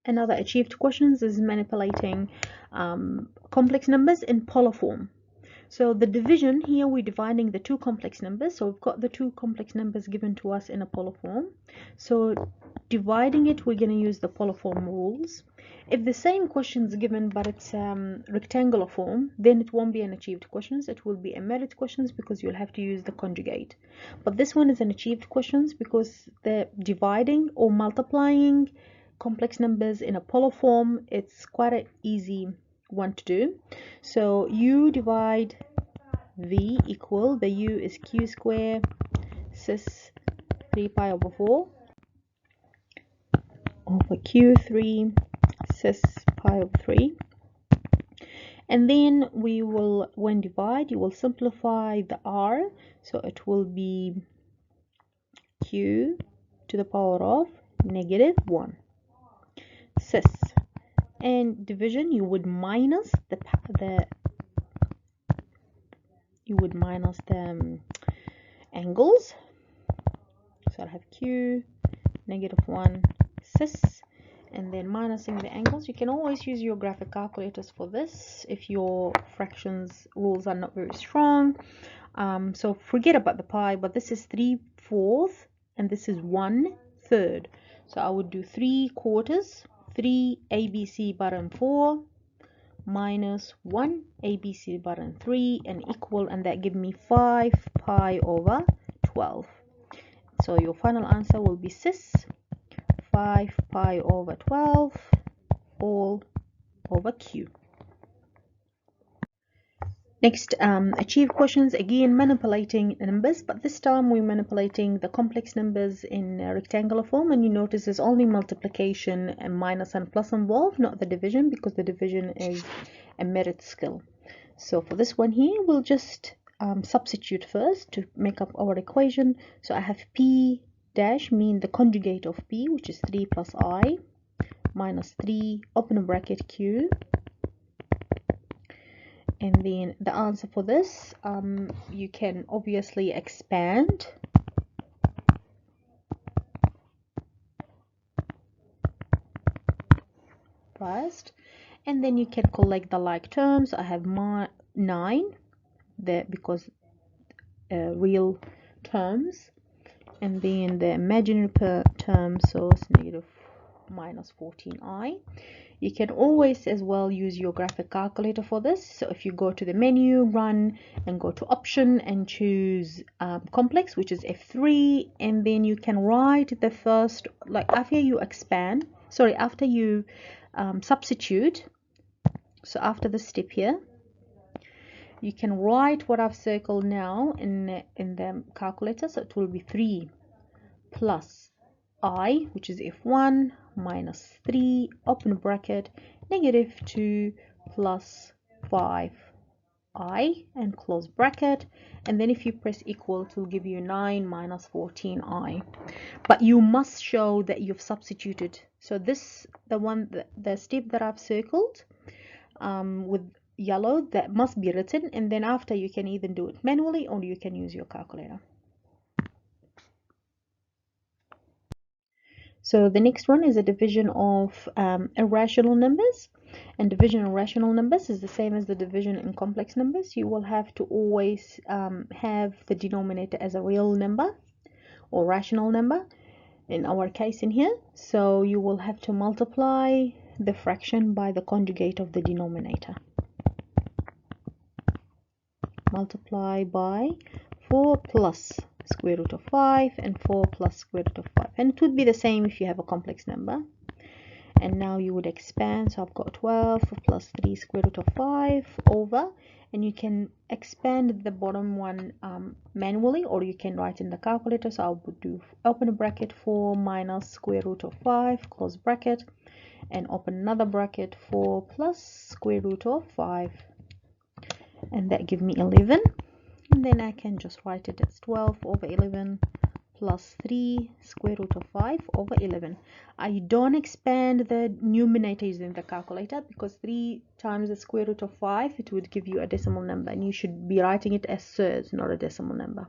another achieved questions is manipulating complex numbers in polar form. So the division here, we're dividing the two complex numbers. So we've got the two complex numbers given to us in a polar form. So dividing it, we're going to use the polar form rules. If the same question is given but it's rectangular form, then it won't be an achieved questions. It will be a merit questions because you'll have to use the conjugate. But this one is an achieved questions because the dividing or multiplying complex numbers in a polar form, it's quite an easy one to do. So u divide v equal, the u is q square cis 3 pi over 4 over q3 cis pi over 3. And then we will, when divide, you will simplify the r, so it will be q to the power of -1 cis. And division, you would minus the angles. So I have q -1 cis, and then minusing the angles. You can always use your graphic calculators for this if your fractions rules are not very strong. So forget about the pi, but this is 3/4 and this is 1/3. So I would do 3/4, 3 ABC button 4 minus 1 ABC button 3 and equal, and that give me 5 pi over 12. So your final answer will be cis 5 pi over 12 all over q. Next, achieve questions, again manipulating numbers, but this time we're manipulating the complex numbers in rectangular form, and you notice there's only multiplication and minus and plus involved, not the division, because the division is a merit skill. So for this one here, we'll just substitute first to make up our equation. So I have p dash, mean the conjugate of p, which is 3 plus I minus 3 open bracket q. And then the answer for this, you can obviously expand first, and then you can collect the like terms. I have 9 there because real terms, and then the imaginary term, so it's -14i. You can always as well use your graphic calculator for this. So if you go to the menu, run, and go to option and choose complex, which is F3, and then you can write the first, like after you expand, sorry, after you substitute, so after the step here, you can write what I've circled now in the calculator. So it will be 3 plus I, which is F1, minus 3 open bracket -2 plus 5i and close bracket, and then if you press equal, it will give you 9 minus 14i. But you must show that you've substituted. So this, the step that I've circled with yellow, that must be written, and then after you can either do it manually or you can use your calculator. So the next one is a division of irrational numbers, and division of rational numbers is the same as the division in complex numbers. You will have to always have the denominator as a real number or rational number, in our case in here. So you will have to multiply the fraction by the conjugate of the denominator. Multiply by 4 plus square root of 5 and 4 plus square root of 5, and it would be the same if you have a complex number. And now you would expand, so I've got 12 plus 3 square root of 5 over, and you can expand the bottom one manually, or you can write in the calculator. So I would do open a bracket 4 minus square root of 5 close bracket, and open another bracket 4 plus square root of 5, and that give me 11. And then I can just write it as 12 over 11 plus 3 square root of 5 over 11. I don't expand the numerator using the calculator, because 3 times the square root of 5, it would give you a decimal number, and you should be writing it as thirds, not a decimal number.